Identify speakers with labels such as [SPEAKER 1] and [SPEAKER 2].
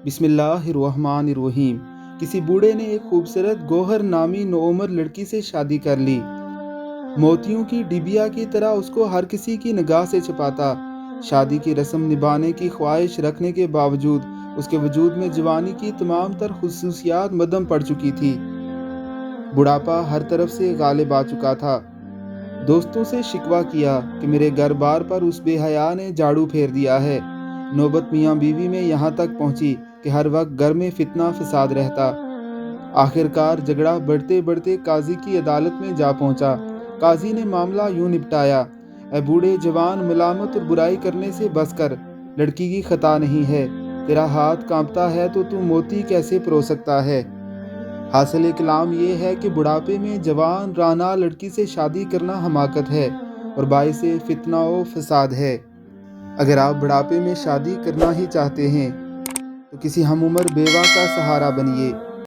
[SPEAKER 1] بسم اللہ الرحمن الرحیم۔ کسی بوڑھے نے ایک خوبصورت گوہر نامی نوعمر لڑکی سے شادی کر لی۔ موتیوں کی ڈبیا کی طرح اس کو ہر کسی کی نگاہ سے چھپاتا۔ شادی کی رسم نبھانے کی خواہش رکھنے کے باوجود اس کے وجود میں جوانی کی تمام تر خصوصیات مدھم پڑ چکی تھی۔ بڑھاپا ہر طرف سے غالب آ چکا تھا۔ دوستوں سے شکوہ کیا کہ میرے گھر بار پر اس بے حیا نے جھاڑو پھیر دیا ہے۔ نوبت میاں بیوی میں یہاں تک پہنچی کہ ہر وقت گھر میں فتنہ فساد رہتا۔ آخرکار جھگڑا بڑھتے بڑھتے قاضی کی عدالت میں جا پہنچا۔ قاضی نے معاملہ یوں نپٹایا: اے بوڑھے جوان، ملامت اور برائی کرنے سے بس کر، لڑکی کی خطا نہیں ہے۔ تیرا ہاتھ کانپتا ہے تو موتی کیسے پرو سکتا ہے؟ حاصل کلام یہ ہے کہ بڑھاپے میں جوان رانا لڑکی سے شادی کرنا حماقت ہے اور باعث فتنہ و فساد ہے۔ اگر آپ بڑھاپے میں شادی کرنا ہی چاہتے ہیں تو کسی ہم عمر بیوہ کا سہارا بنیے۔